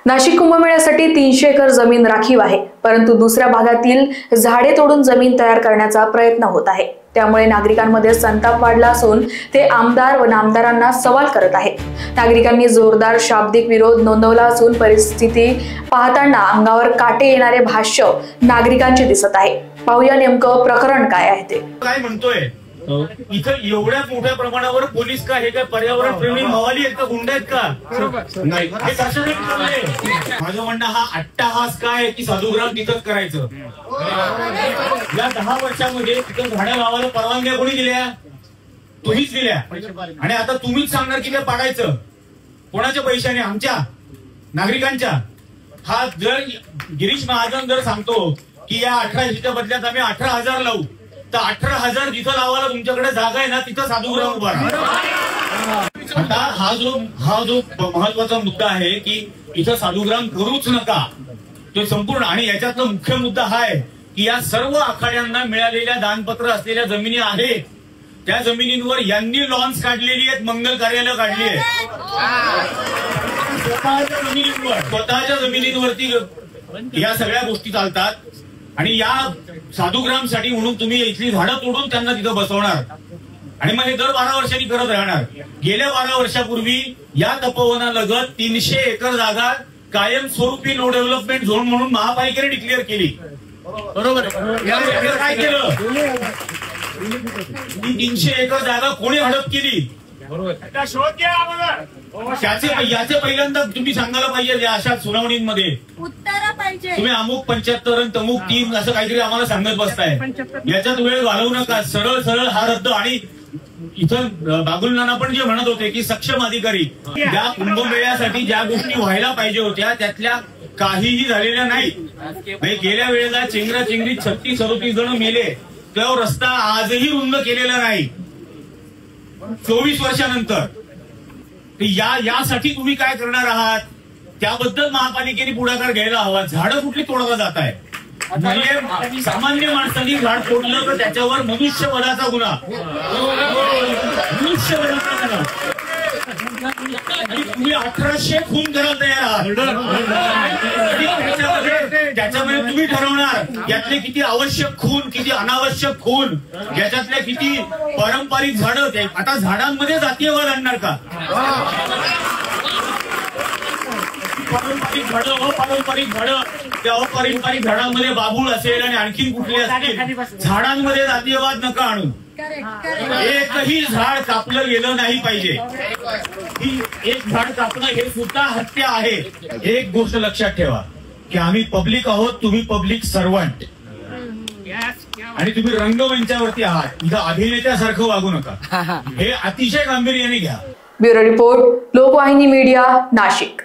Nashik कुंभमेळ्यासाठी 300 acre जमीन राखीव आहे, परंतु दुसऱ्या भागातील झाडे तोडून जमीन तयार करण्याचा प्रयत्न होत आहे। त्यामुळे नागरिकांमध्ये संताप वाढला असून ते आमदार व नामदारांना सवाल करत आहेत। नागरिकांनी जोरदार शाब्दिक विरोध नोंदवला असून परिस्थिती पाहताना अंगावर काटे येणारे भाष्य नागरिकांचे दिसत आहे। पाहूया नेमकं प्रकरण काय आहे ते। काय म्हणतोय इथं एवढ्या मोठ्या प्रमाणावर पोलीस का हे काय पर्यावरण प्रेमी मवाली आहेत का गुंड आहेत का? नाही, हे कशासाठी चाललंय? माझं म्हणणं हा अट्टाहास काय की साधुग्राम तिथंच करायचं। या 10 वर्षामध्ये तिथं झाडं लावायला परवानग्या कोणी दिल्या? तुम्हीच दिल्या। आणि आता तुम्हीच सांगणार की ते पाडायचं कोणाच्या पैशाने? आमच्या नागरिकांच्या। हा जर गिरीश महाजन जर सांगतो की या 1800च्या बदल्यात आम्ही 18,000 लावू, तर 18,000 जिथं लावायला तुमच्याकडे जागा आहे ना, तिथं साधुग्राम उभा राहा। आता हा जो महत्वाचा मुद्दा आहे की इथं साधुग्राम करूच नका, तो संपूर्ण। आणि याच्यातला मुख्य मुद्दा हा आहे की या सर्व आखाड्यांना मिळालेल्या दानपत्र असलेल्या जमिनी आहेत, त्या जमिनींवर यांनी लॉन्स काढलेली आहेत, मंगल कार्यालय काढली आहे। स्वतःच्या जमिनींवरती या सगळ्या गोष्टी चालतात। आणि या साधुग्रामसाठी म्हणून तुम्ही इथली झाडं तोडून त्यांना तिथं बसवणार आणि मग हे दर 12 वर्षांनी करत राहणार। गेल्या 12 वर्षापूर्वी या तपोवनालगत 300 एकर जागा कायमस्वरूपी नो डेव्हलपमेंट झोन म्हणून महापालिकेने डिक्लेअर केली, बरोबर? काय केलं? 300 एकर जागा कोणी हडप केली? शोध घ्या आम्हाला। याचे पहिल्यांदा तुम्ही सांगायला पाहिजे अशा सुनावणींमध्ये उत्तर पाहिजे। तुम्ही अमुक 75 आणि तमुक 3 असं काहीतरी आम्हाला सांगत बसताय। याच्यात वेळ घालवू नका, सरळ सरळ हा रद्द। आणि इथं बागुल नाना पण जे म्हणत होते की सक्षम अधिकारी, ज्या कुंभमेळ्यासाठी ज्या गोष्टी व्हायला पाहिजे होत्या त्यातल्या काहीही झालेल्या नाही। गेल्या वेळेला चेंगराचेंगरीत 36-37 जण मेले, तो रस्ता आजही रुंद केलेला नाही 24 वर्षानंतर। यासाठी तुम्ही काय करणार आहात त्याबद्दल महापालिकेने पुढाकार घ्यायला हवा। झाडं कुठली तोडला जात आहे? म्हणजे सामान्य माणसांनी झाड तोडलं तर त्याच्यावर मनुष्यवधाचा गुन्हा, मनुष्यवधाचा गुन्हा। तुम्ही 1800 खून करायला तयार आहात। त्याच्यामध्ये तुम्ही ठरवणार यातले किती आवश्यक खून, किती अनावश्यक खून, याच्यातल्या किती पारंपरिक झाडं। आता झाडांमध्ये जातीयवाद आणणार का? पारंपरिक झाडं, अपारंपरिक झाडं, त्या अपारंपरिक झाडांमध्ये बाबूळ असेल आणि आणखी कुठली असतील, झाडांमध्ये जातीयवाद नका आणू। एकही झाड कापलं गेलं नाही पाहिजे। एक झाड कापणं हे सुद्धा हत्या आहे। एक गोष्ट लक्षात ठेवा की आम्ही पब्लिक आहोत, तुम्ही पब्लिक सर्वंट, आणि तुम्ही रंगमंचावरती आहात। इथं अभिनेत्यासारखं वागू नका, हे अतिशय गांभीर्याने घ्या। Bureau report, Lokvahini media, Nashik.